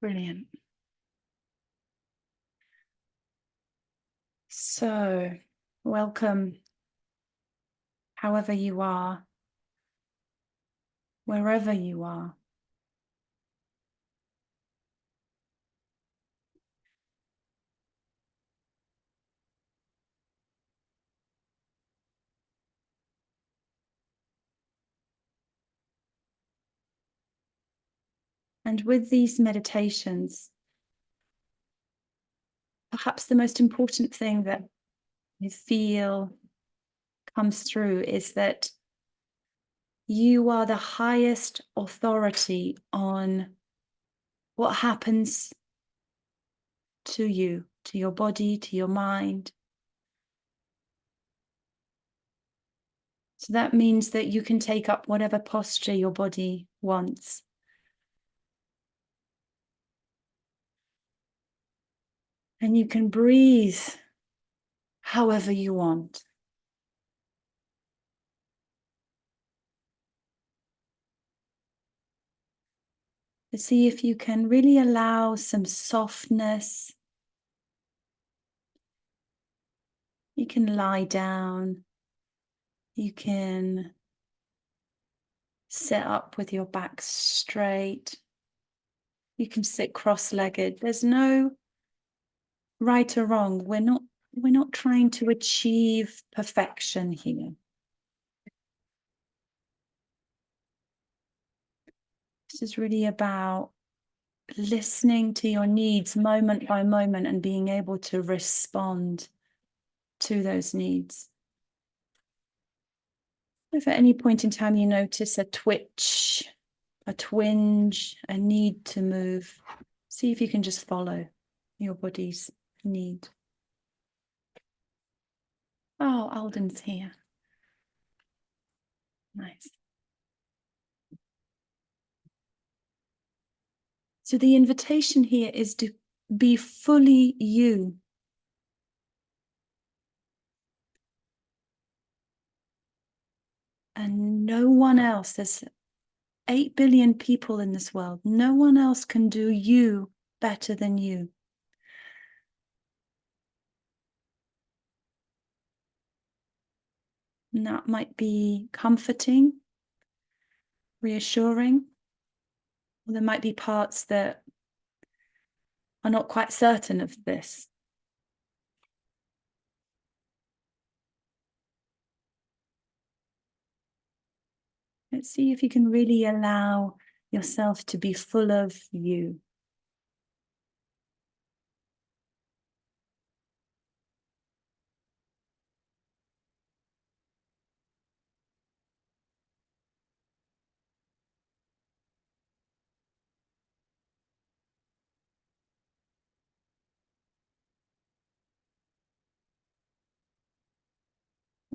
Brilliant. So, welcome, however you are, wherever you are. And with these meditations, perhaps the most important thing that I feel comes through is that you are the highest authority on what happens to you, to your body, to your mind. So that means that you can take up whatever posture your body wants. And you can breathe however you want. To see if you can really allow some softness. You can lie down. You can sit up with your back straight. You can sit cross-legged. There's no right or wrong. We're not trying to achieve perfection here. This is really about listening to your needs moment by moment and being able to respond to those needs. If at any point in time you notice a twitch, a twinge, a need to move, see if you can just follow your body's need. Oh, Alden's here. Nice. So the invitation here is to be fully you. And no one else, there's 8 billion people in this world, no one else can do you better than you. And that might be comforting, reassuring. Or there might be parts that are not quite certain of this. Let's see if you can really allow yourself to be full of you.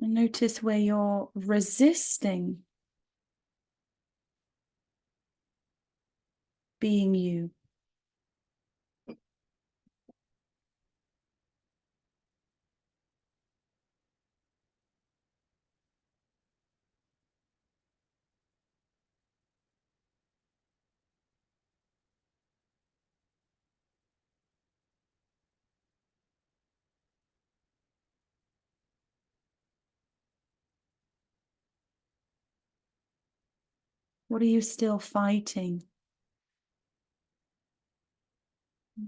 And notice where you're resisting being you. What are you still fighting?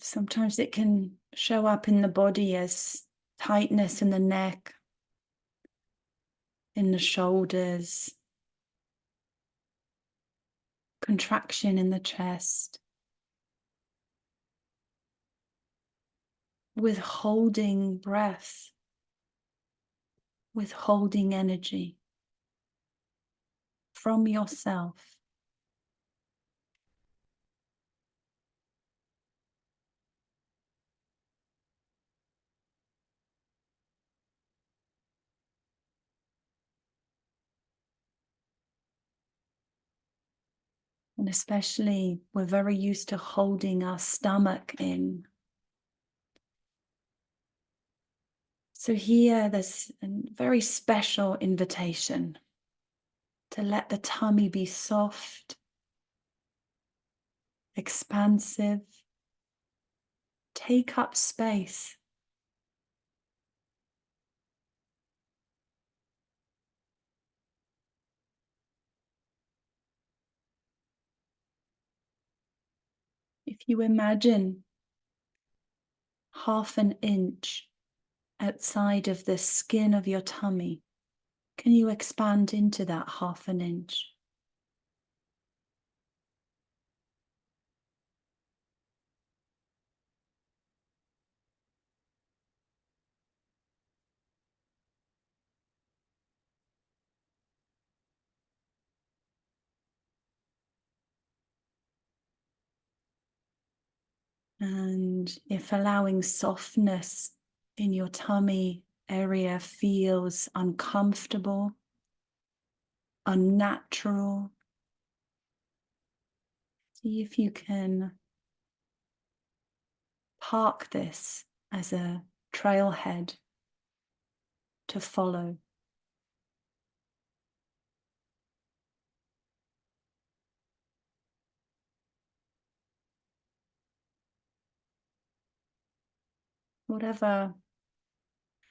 Sometimes it can show up in the body as tightness in the neck, in the shoulders, contraction in the chest, withholding breath, withholding energy from yourself. And especially, we're very used to holding our stomach in. So here, there's a very special invitation to let the tummy be soft, expansive, take up space. If you imagine half an inch outside of the skin of your tummy, can you expand into that half an inch? And if allowing softness in your tummy area feels uncomfortable, unnatural, see if you can park this as a trailhead to follow. Whatever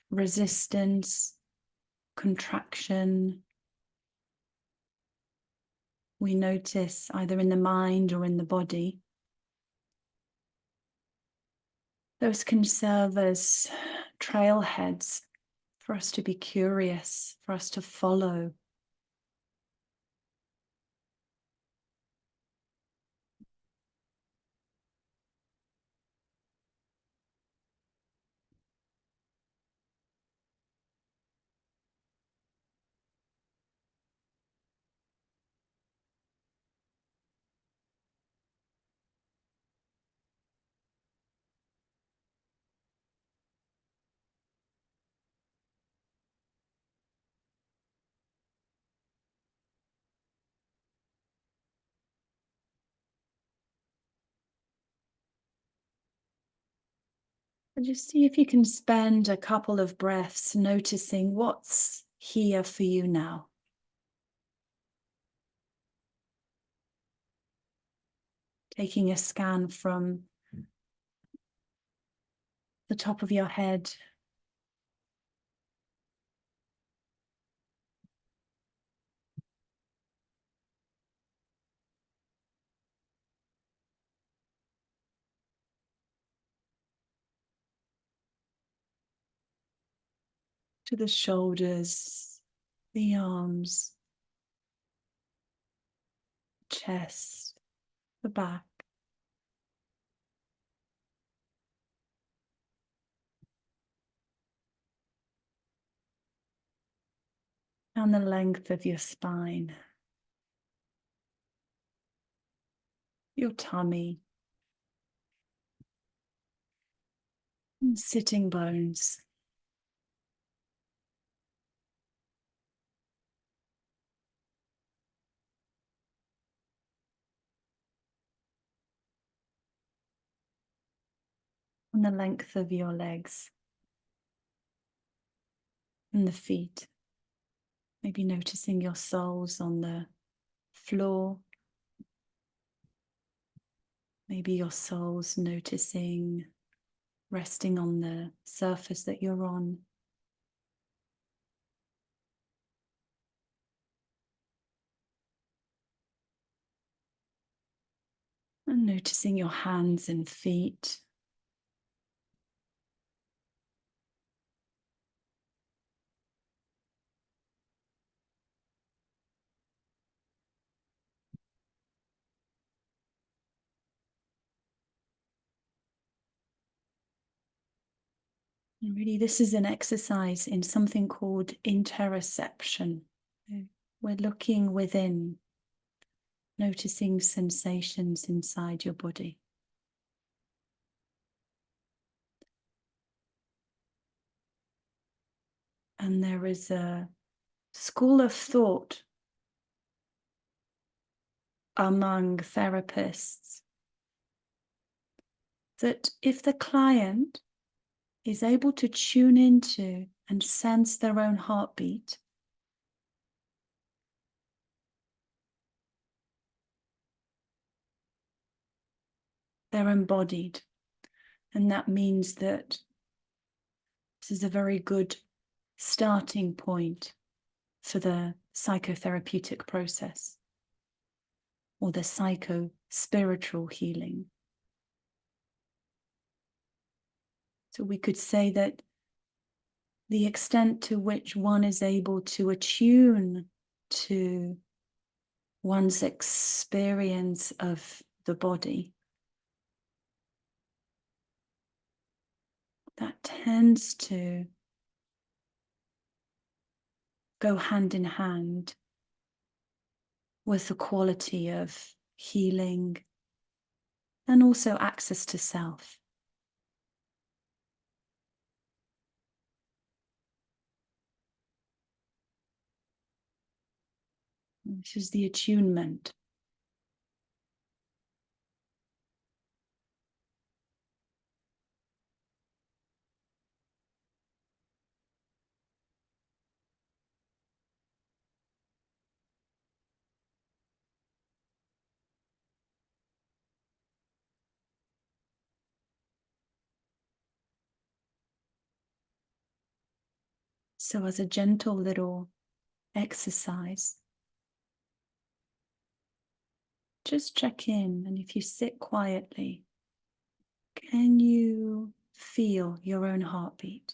resistance, contraction we notice either in the mind or in the body, those can serve as trailheads for us to be curious, for us to follow. And just see if you can spend a couple of breaths noticing what's here for you now. Taking a scan from the top of your head to the shoulders, the arms, chest, the back. Down the length of your spine, your tummy, and sitting bones. And the length of your legs and the feet. Maybe noticing your soles on the floor. Maybe your soles noticing, resting on the surface that you're on. And noticing your hands and feet. And really, this is an exercise in something called interoception. We're looking within, noticing sensations inside your body. And there is a school of thought among therapists that if the client is able to tune into and sense their own heartbeat, they're embodied. And that means that this is a very good starting point for the psychotherapeutic process or the psycho-spiritual healing. So we could say that the extent to which one is able to attune to one's experience of the body, that tends to go hand in hand with the quality of healing and also access to self. Which is the attunement. So as a gentle little exercise, just check in, and if you sit quietly, can you feel your own heartbeat?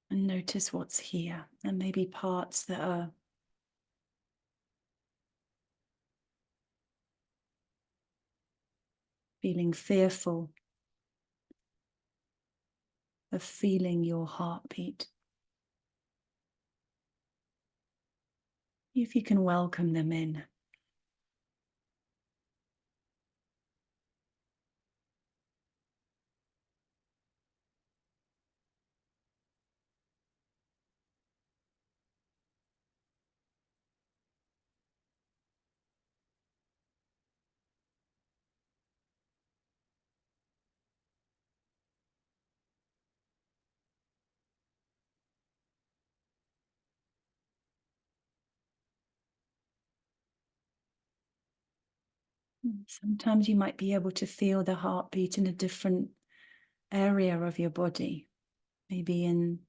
And notice what's here, and maybe parts that are feeling fearful of feeling your heartbeat. If you can welcome them in. Sometimes you might be able to feel the heartbeat in a different area of your body, maybe in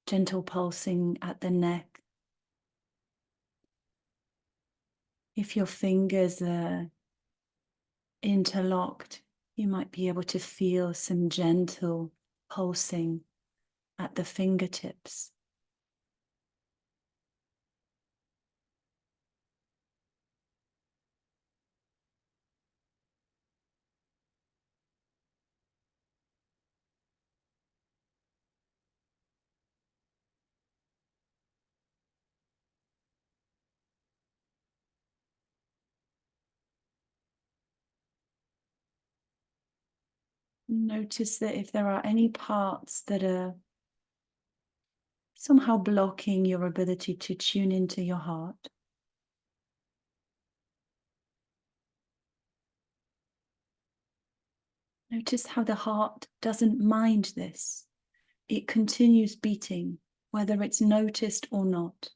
gentle pulsing at the neck. If your fingers are interlocked, you might be able to feel some gentle pulsing at the fingertips. Notice that if there are any parts that are somehow blocking your ability to tune into your heart, notice how the heart doesn't mind this. It continues beating, whether it's noticed or not,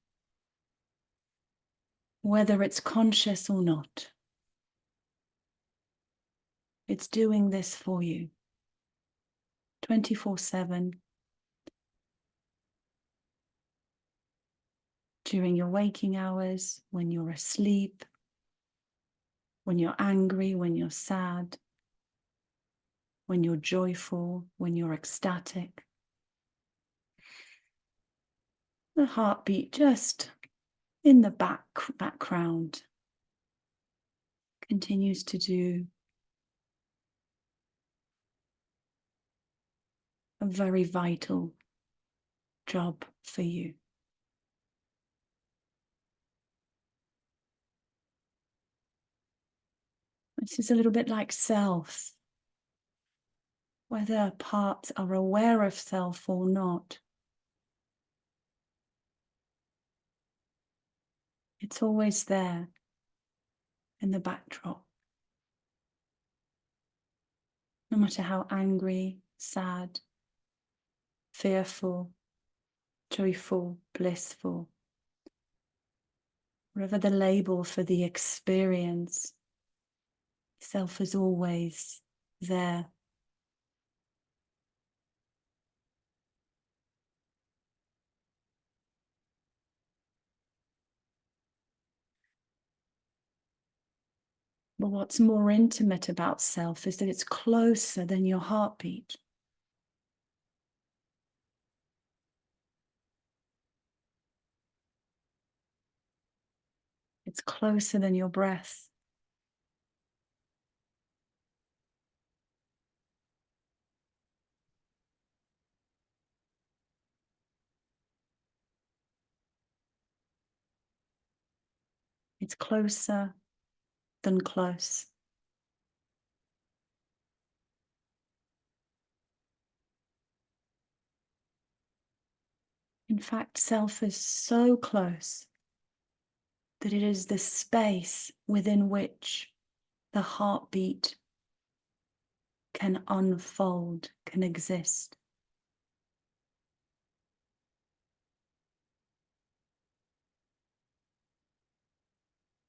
whether it's conscious or not. It's doing this for you 24/7, during your waking hours, when you're asleep, when you're angry, when you're sad, when you're joyful, when you're ecstatic. The heartbeat just in the background continues to do a very vital job for you. This is a little bit like self. Whether parts are aware of self or not, it's always there in the backdrop. No matter how angry, sad, fearful, joyful, blissful, whatever the label for the experience, self is always there. But what's more intimate about self is that it's closer than your heartbeat. It's closer than your breath. It's closer than close. In fact, self is so close that it is the space within which the heartbeat can unfold, can exist.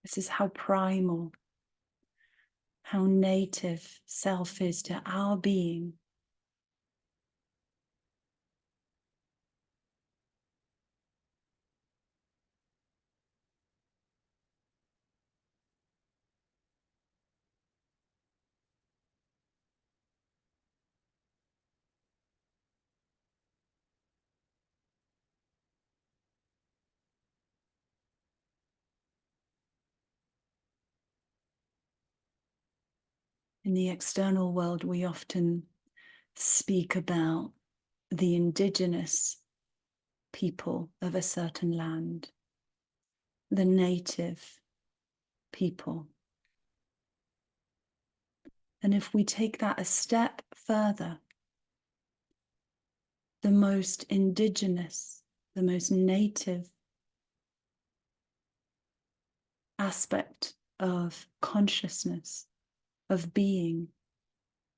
This is how primal, how native self is to our being. In the external world, we often speak about the indigenous people of a certain land, the native people. And if we take that a step further, the most indigenous, the most native aspect of consciousness, of being,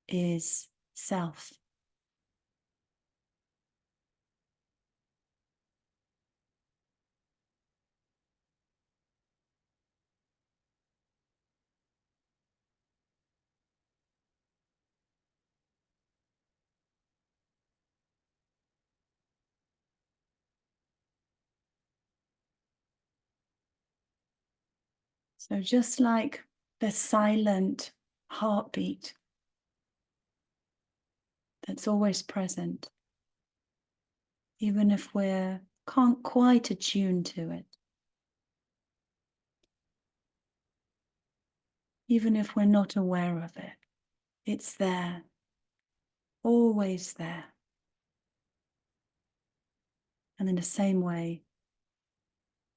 is self. So just like the silent heartbeat that's always present, even if we can't quite attune to it, even if we're not aware of it, it's there, always there. And in the same way,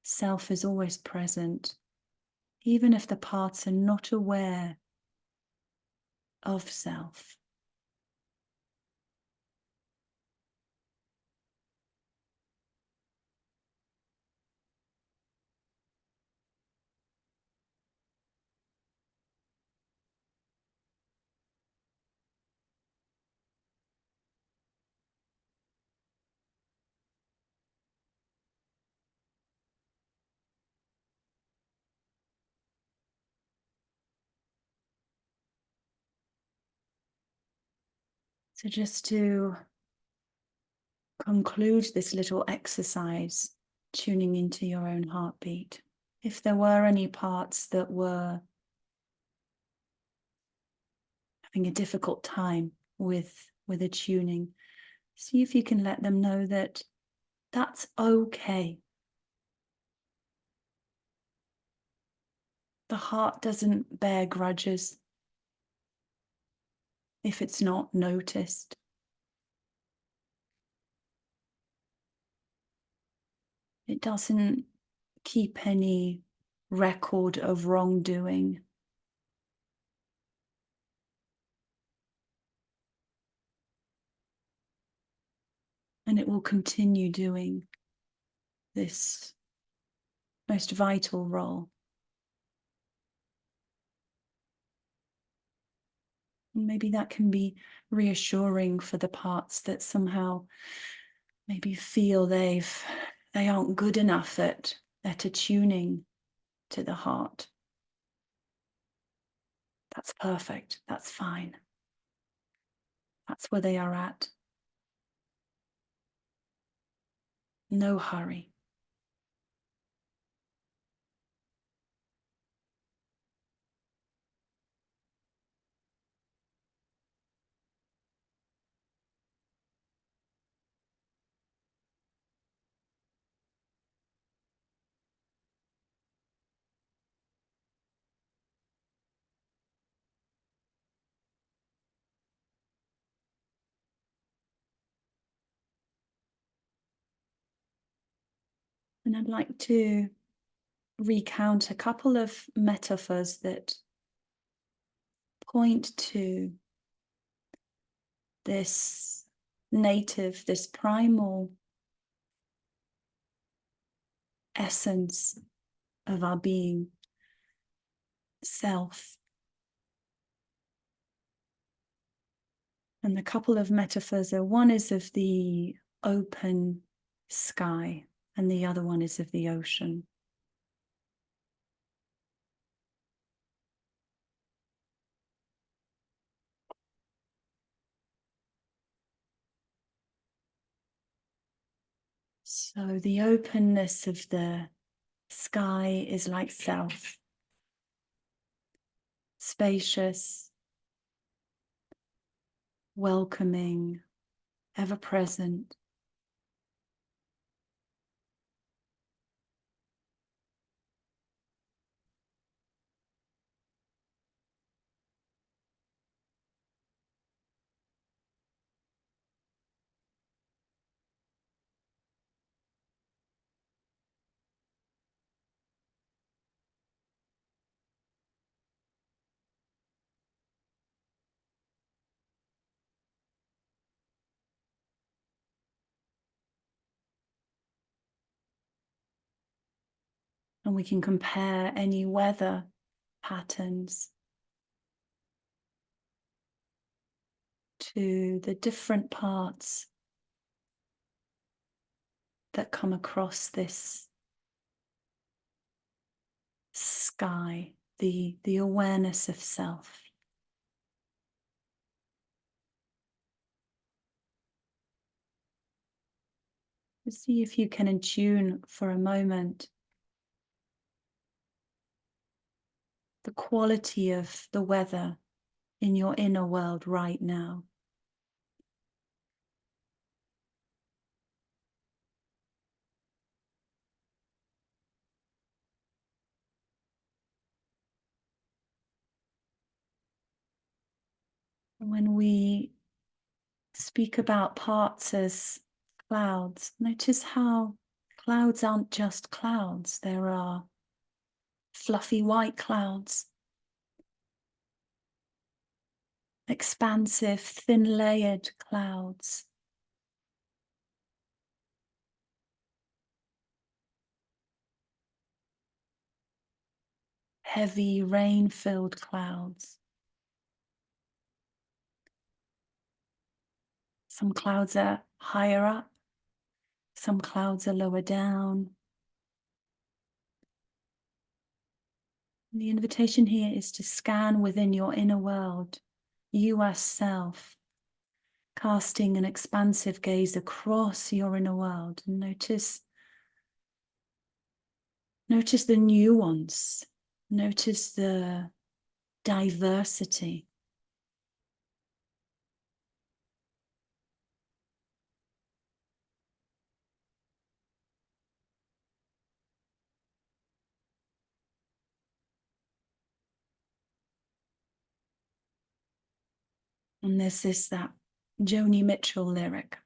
self is always present, even if the parts are not aware of self. So just to conclude this little exercise, tuning into your own heartbeat, if there were any parts that were having a difficult time with attuning, see if you can let them know that that's okay. The heart doesn't bear grudges if it's not noticed. It doesn't keep any record of wrongdoing. And it will continue doing this most vital role. And maybe that can be reassuring for the parts that somehow maybe feel they aren't good enough at attuning to the heart. That's perfect. That's fine. That's where they are at. No hurry. And I'd like to recount a couple of metaphors that point to this native, this primal essence of our being, self. And the couple of metaphors are, one is of the open sky and the other one is of the ocean. So the openness of the sky is like self, spacious, welcoming, ever present. And we can compare any weather patterns to the different parts that come across this sky, the awareness of self. See if you can attune for a moment the quality of the weather in your inner world right now. When we speak about parts as clouds, notice how clouds aren't just clouds. There are fluffy white clouds, expansive, thin-layered clouds, heavy, rain-filled clouds. Some clouds are higher up, some clouds are lower down. The invitation here is to scan within your inner world, you as self, casting an expansive gaze across your inner world. And notice the nuance, notice the diversity. And there's that Joni Mitchell lyric,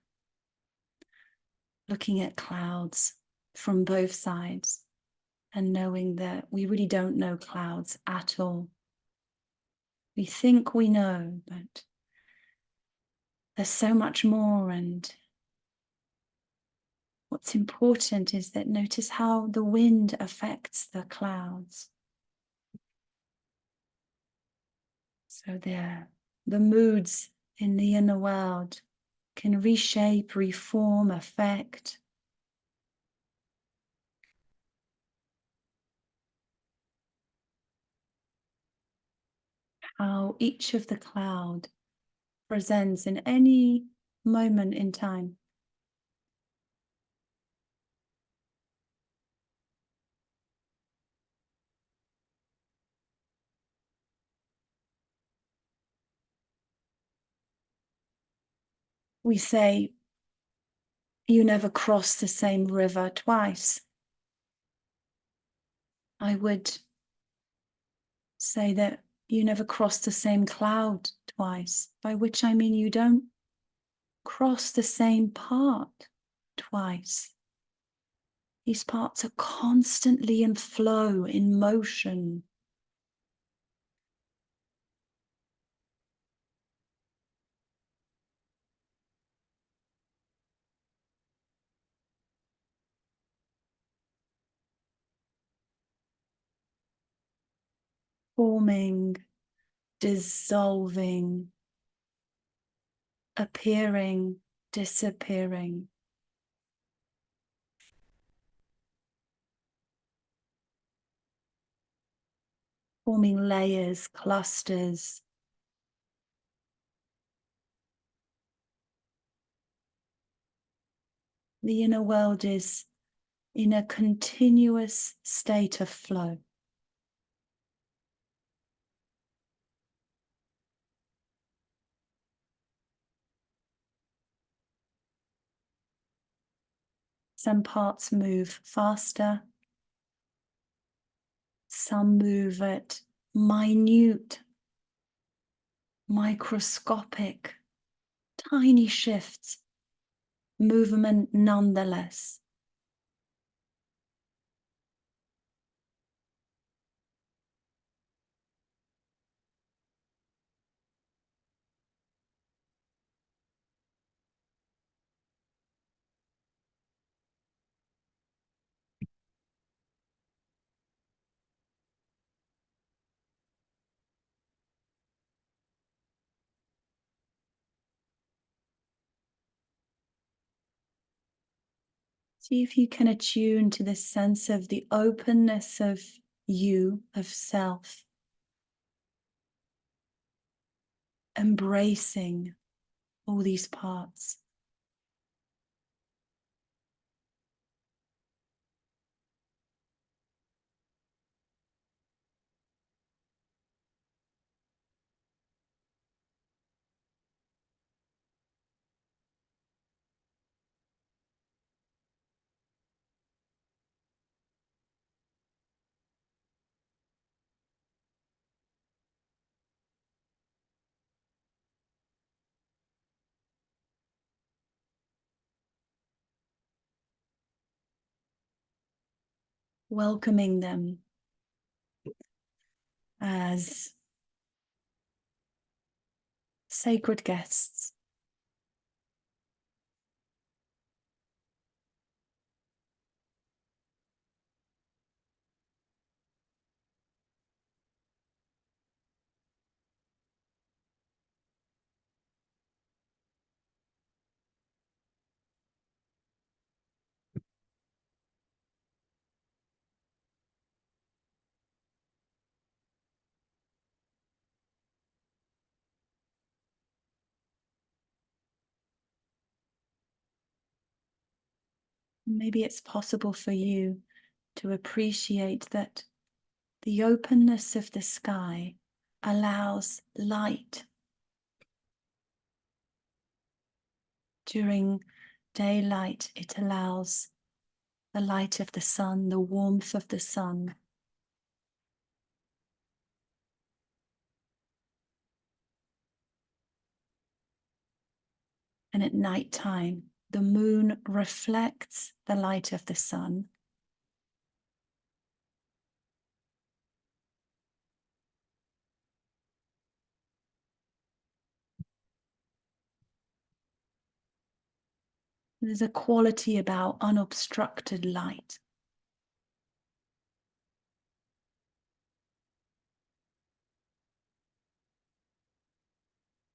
looking at clouds from both sides and knowing that we really don't know clouds at all. We think we know, but there's so much more. And what's important is that notice how the wind affects the clouds. So the moods in the inner world can reshape, reform, affect. How each of the cloud presents in any moment in time. We say, you never cross the same river twice. I would say that you never cross the same cloud twice, by which I mean you don't cross the same part twice. These parts are constantly in flow, in motion. Forming, dissolving, appearing, disappearing. Forming layers, clusters. The inner world is in a continuous state of flow. Some parts move faster. Some move at minute, microscopic, tiny shifts. Movement nonetheless. See if you can attune to this sense of the openness of you, of self, embracing all these parts. Welcoming them as sacred guests. Maybe it's possible for you to appreciate that the openness of the sky allows light. During daylight, it allows the light of the sun, the warmth of the sun. And at night time, the moon reflects the light of the sun. There's a quality about unobstructed light.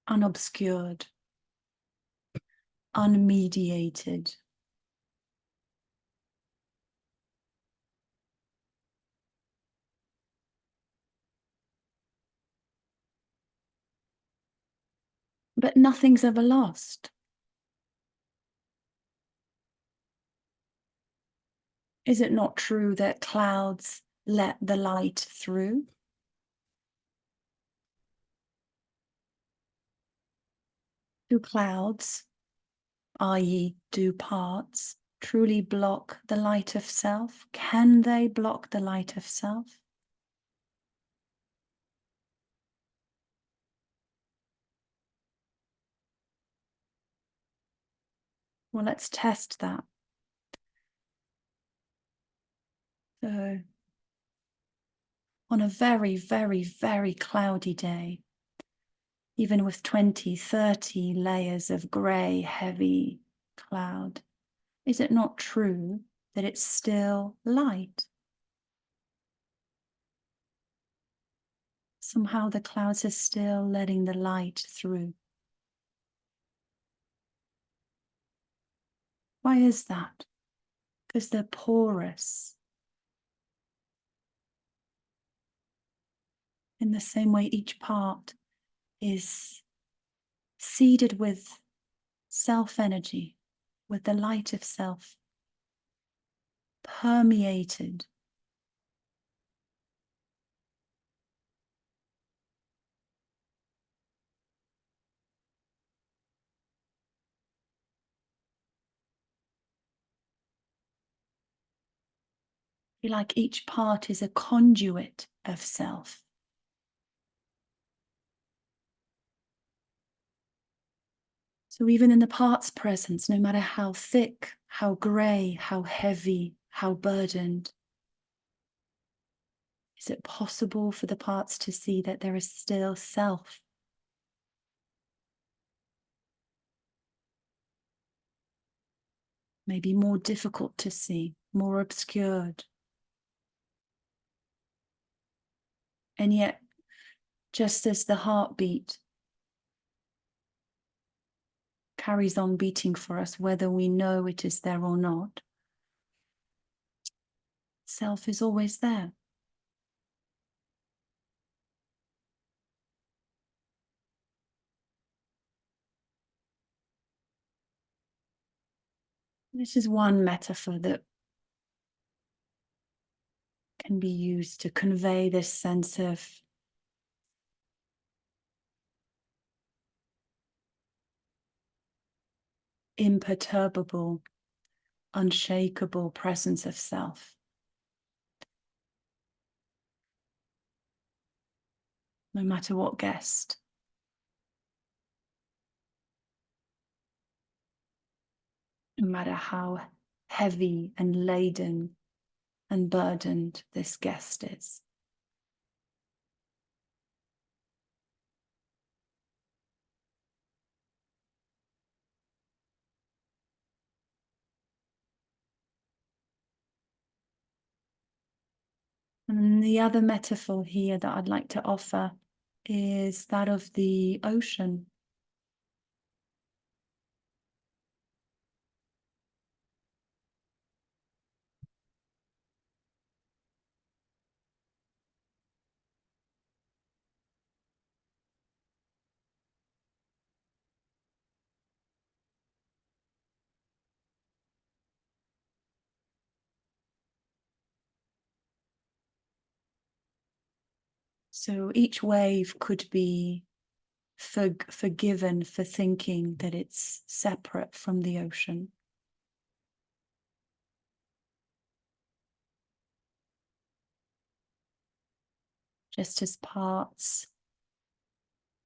Unobscured, unmediated. But nothing's ever lost. Is it not true that clouds let the light through? Do clouds, i.e., do parts, truly block the light of self? Can they block the light of self? Well, let's test that. So, on a very, very, very cloudy day, even with 20, 30 layers of grey, heavy cloud, is it not true that it's still light? Somehow the clouds are still letting the light through. Why is that? Because they're porous. In the same way, each part is seeded with self-energy, with the light of self, permeated. Like each part is a conduit of self. So even in the part's presence, no matter how thick, how grey, how heavy, how burdened, is it possible for the parts to see that there is still self? Maybe more difficult to see, more obscured. And yet, just as the heartbeat carries on beating for us, whether we know it is there or not, self is always there. This is one metaphor that can be used to convey this sense of imperturbable, unshakable presence of self. No matter what guest. No matter how heavy and laden and burdened this guest is. And the other metaphor here that I'd like to offer is that of the ocean. So each wave could be forgiven for thinking that it's separate from the ocean. Just as parts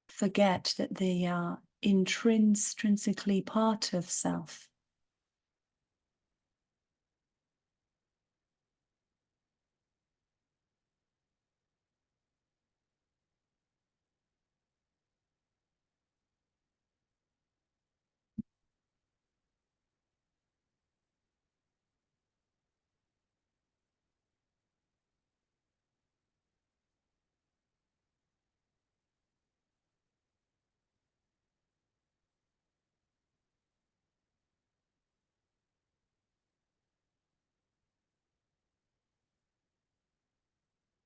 forget that they are intrinsically part of self.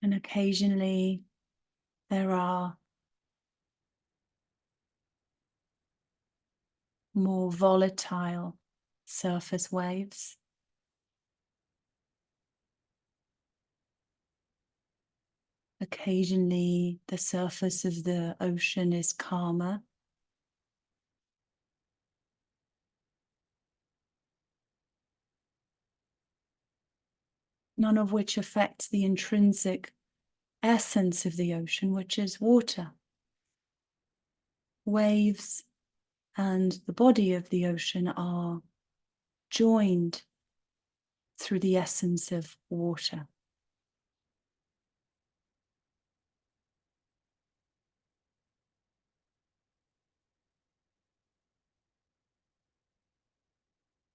And occasionally there are more volatile surface waves. Occasionally the surface of the ocean is calmer. None of which affects the intrinsic essence of the ocean, which is water. Waves and the body of the ocean are joined through the essence of water.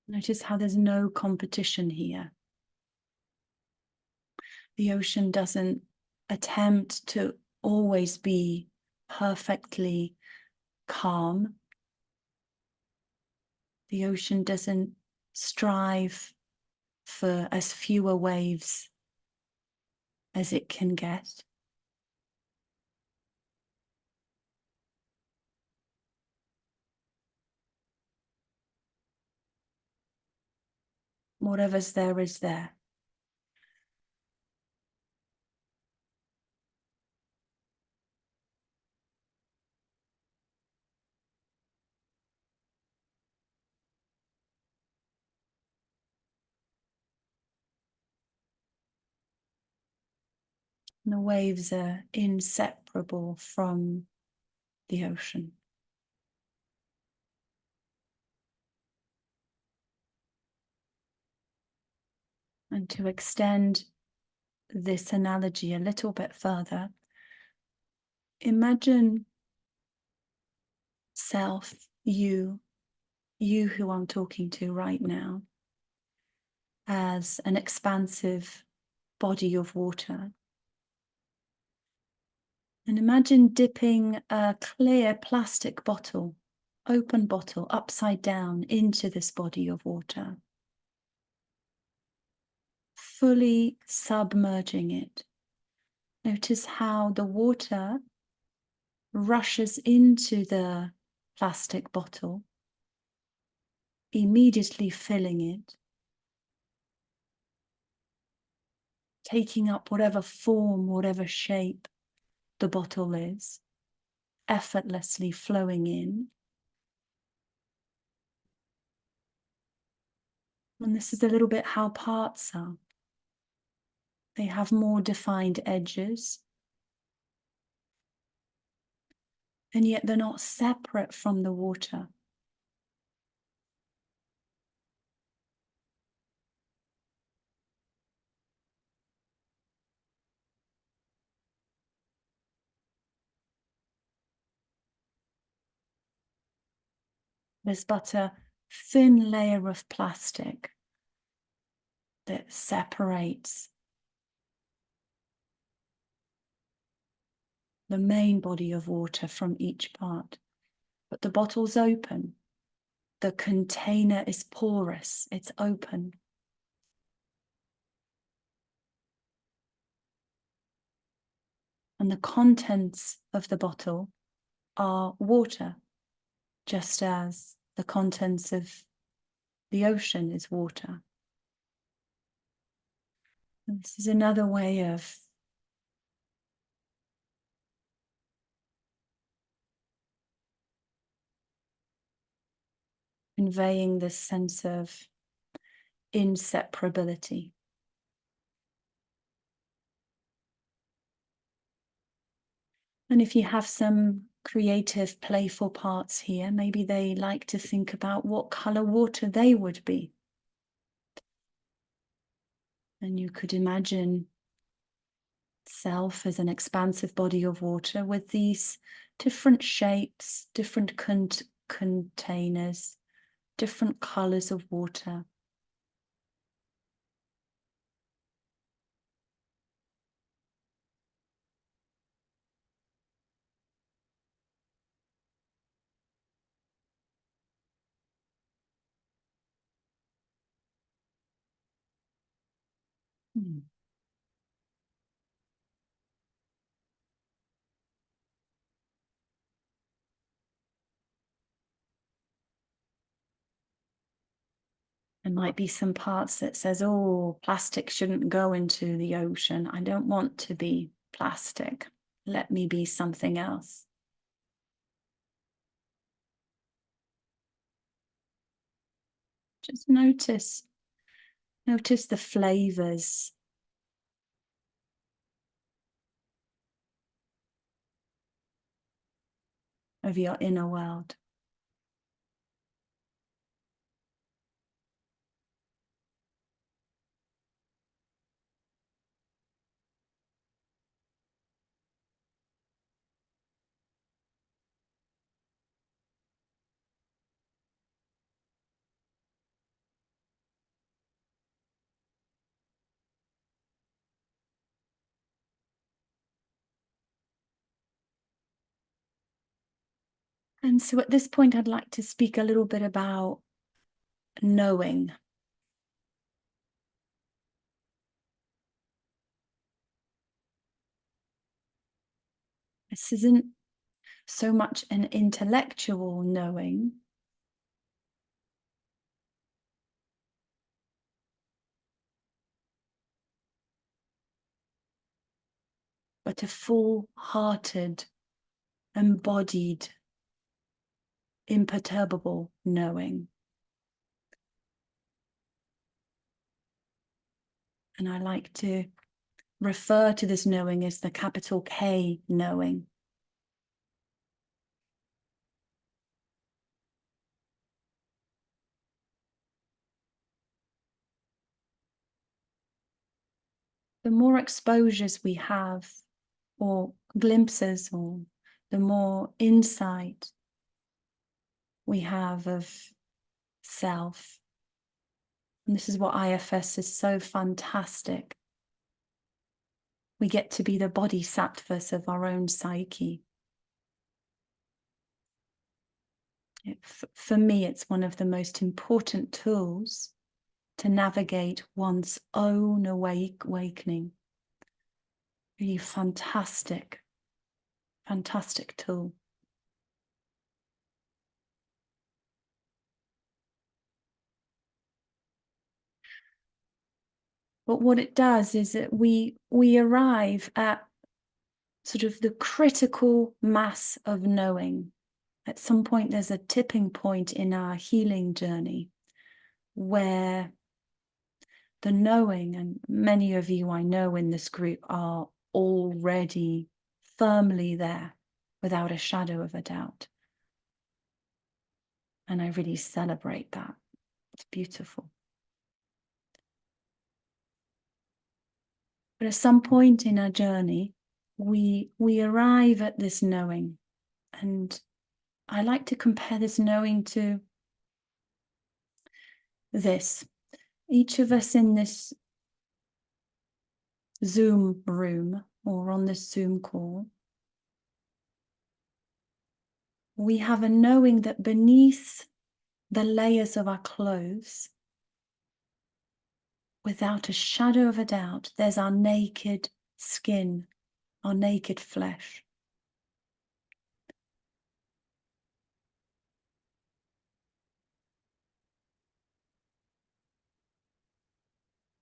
Notice how there's no competition here. The ocean doesn't attempt to always be perfectly calm. The ocean doesn't strive for as fewer waves as it can get. Whatever's there is there. And the waves are inseparable from the ocean. And to extend this analogy a little bit further, imagine self, you who I'm talking to right now, as an expansive body of water. And imagine dipping a clear plastic bottle, open bottle, upside down into this body of water, fully submerging it. Notice how the water rushes into the plastic bottle, immediately filling it, taking up whatever form, whatever shape the bottle is, effortlessly flowing in. And this is a little bit how parts are. They have more defined edges, and yet they're not separate from the water. There's but a thin layer of plastic that separates the main body of water from each part. But the bottle's open. The container is porous, it's open. And the contents of the bottle are water, just as the contents of the ocean is water. And this is another way of conveying this sense of inseparability. And if you have some creative, playful parts here. Maybe they like to think about what color water they would be. And you could imagine self as an expansive body of water with these different shapes, different containers, different colors of water. Hmm. There might be some parts that says, oh, plastic shouldn't go into the ocean. I don't want to be plastic. Let me be something else. Just notice the flavors of your inner world. And so at this point, I'd like to speak a little bit about knowing. This isn't so much an intellectual knowing, but a full-hearted, embodied, imperturbable knowing. And I like to refer to this knowing as the capital K knowing. The more exposures we have, or glimpses, or the more insight we have of self. And this is what IFS is so fantastic. We get to be the bodhisattvas of our own psyche. For me, it's one of the most important tools to navigate one's own awakening. Really fantastic, fantastic tool. But what it does is that we arrive at sort of the critical mass of knowing. At some point, there's a tipping point in our healing journey where the knowing, and many of you I know in this group are already firmly there without a shadow of a doubt. And I really celebrate that. It's beautiful. But at some point in our journey, we arrive at this knowing. And I like to compare this knowing to this. Each of us in this Zoom room or on this Zoom call, we have a knowing that beneath the layers of our clothes, without a shadow of a doubt, there's our naked skin, our naked flesh.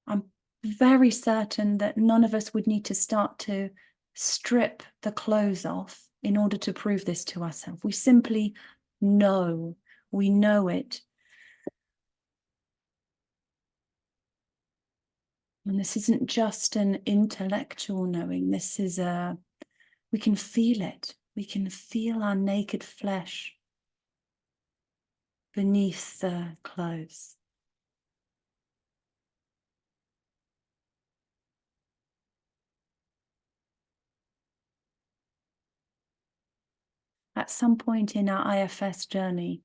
I'm very certain that none of us would need to start to strip the clothes off in order to prove this to ourselves. We simply know, we know it. And this isn't just an intellectual knowing, this is we can feel it. we can feel our naked flesh beneath the clothes. At some point in our IFS journey,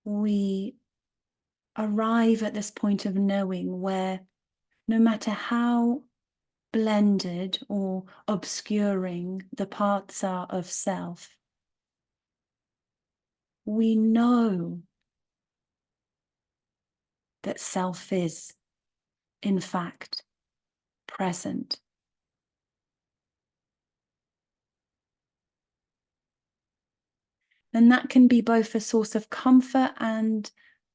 we arrive at this point of knowing where no matter how blended or obscuring the parts are of self, we know that self is, in fact, present. And that can be both a source of comfort and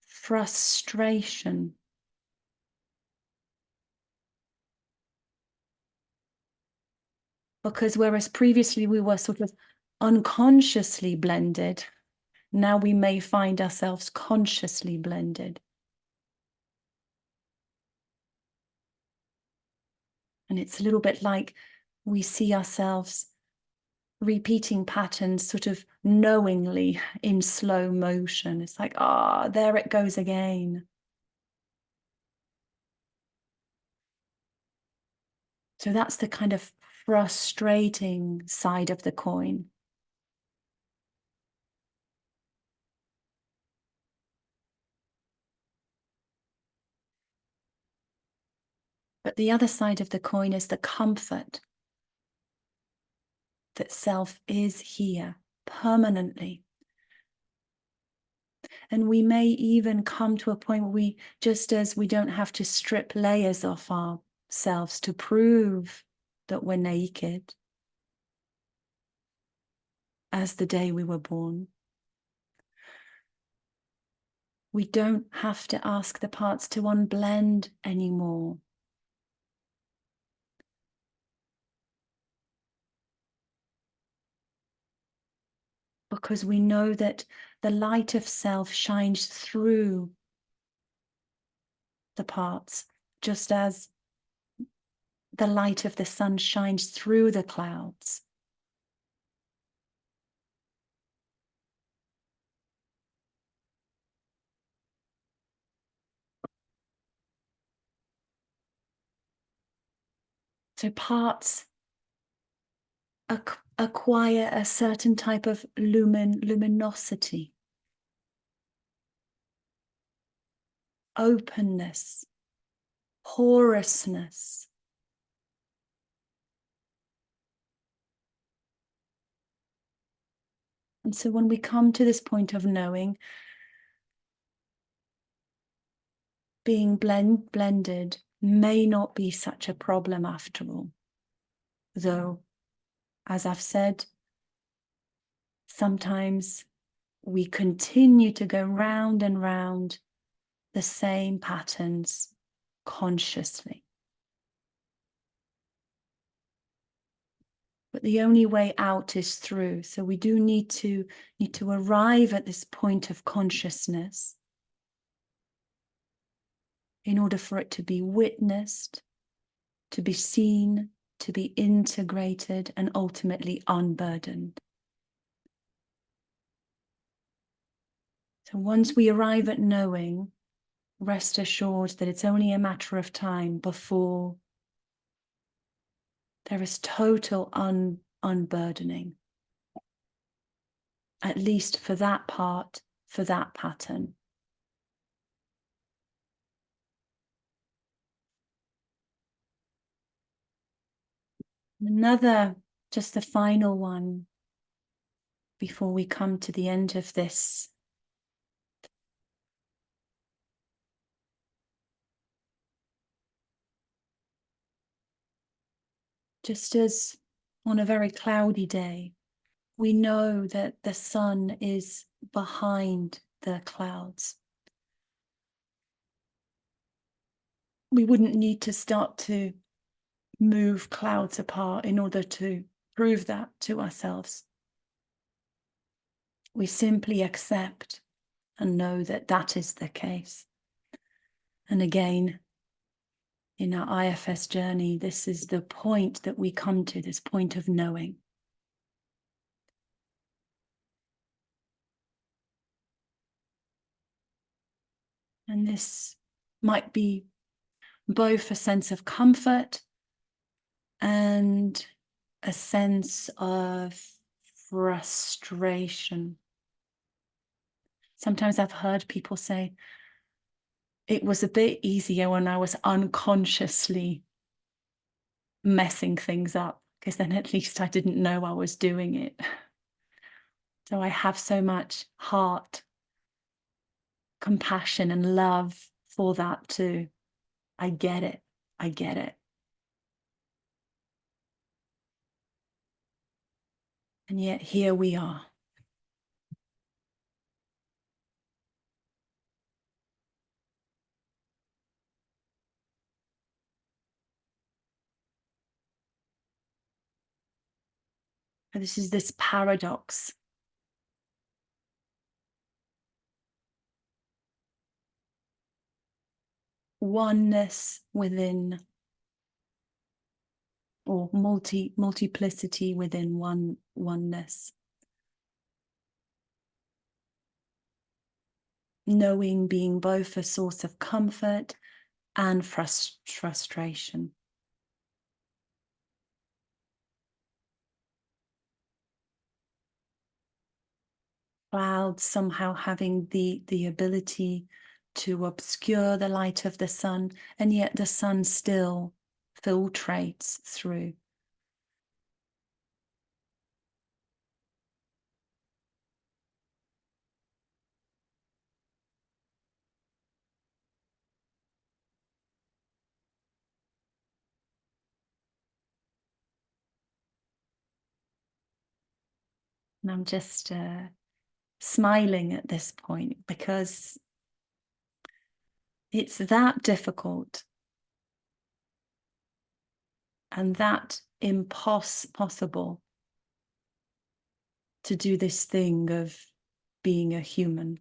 frustration. Because whereas previously we were sort of unconsciously blended, now we may find ourselves consciously blended. And it's a little bit like we see ourselves repeating patterns sort of knowingly in slow motion. It's like, there it goes again. So that's the kind of frustrating side of the coin. But the other side of the coin is the comfort that self is here permanently. And we may even come to a point where just as we don't have to strip layers off ourselves to prove that we're naked as the day we were born, we don't have to ask the parts to unblend anymore. Because we know that the light of self shines through the parts, just as the light of the sun shines through the clouds. So parts acquire a certain type of luminosity, openness, porousness. And so when we come to this point of knowing, being blended may not be such a problem after all. Though, as I've said, sometimes we continue to go round and round the same patterns consciously. But the only way out is through. So we do need to arrive at this point of consciousness in order for it to be witnessed, to be seen, to be integrated, and ultimately unburdened. So once we arrive at knowing, rest assured that it's only a matter of time before there is total unburdening, at least for that part, for that pattern. Another, just the final one before we come to the end of this. Just as on a very cloudy day, we know that the sun is behind the clouds. We wouldn't need to start to move clouds apart in order to prove that to ourselves. We simply accept and know that that is the case. And again, in our IFS journey, this is the point that we come to, this point of knowing. And this might be both a sense of comfort and a sense of frustration. Sometimes I've heard people say, it was a bit easier when I was unconsciously messing things up, because then at least I didn't know I was doing it. So I have so much heart, compassion, and love for that too. I get it. I get it. And yet here we are. And this is this paradox. Oneness within, or multiplicity within oneness. Knowing being both a source of comfort and frustration. Clouds somehow having the ability to obscure the light of the sun, and yet the sun still filtrates through. And I'm just smiling at this point, because it's that difficult and that impossible to do this thing of being a human.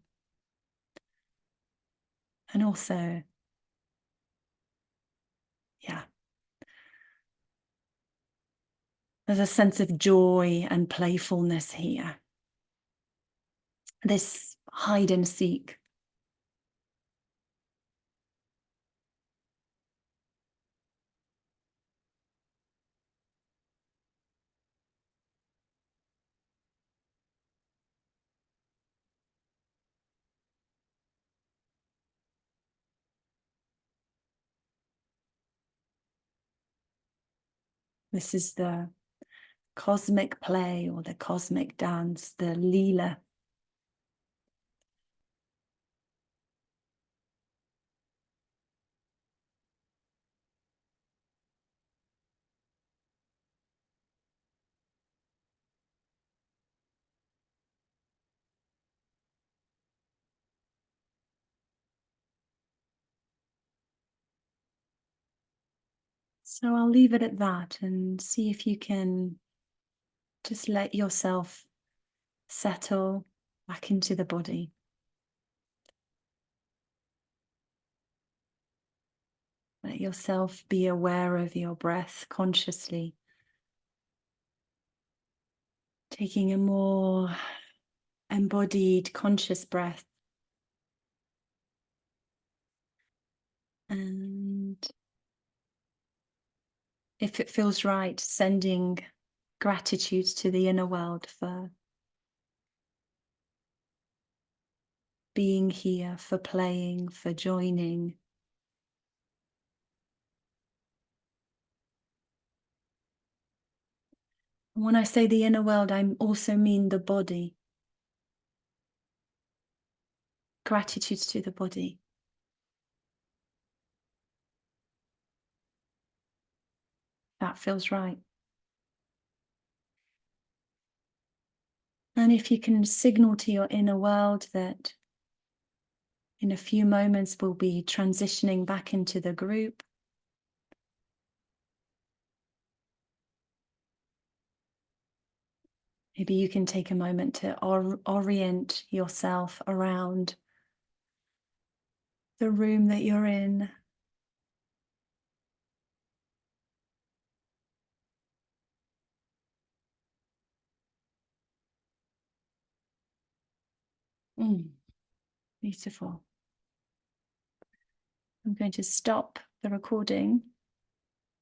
And also, yeah, there's a sense of joy and playfulness here. This hide and seek. This is the cosmic play, or the cosmic dance, the Leela. So I'll leave it at that and see if you can just let yourself settle back into the body. Let yourself be aware of your breath consciously, taking a more embodied, conscious breath. And if it feels right, sending gratitude to the inner world for being here, for playing, for joining. And when I say the inner world, I also mean the body. Gratitude to the body. That feels right. And if you can signal to your inner world that in a few moments we'll be transitioning back into the group, maybe you can take a moment to orient yourself around the room that you're in. Beautiful. I'm going to stop the recording.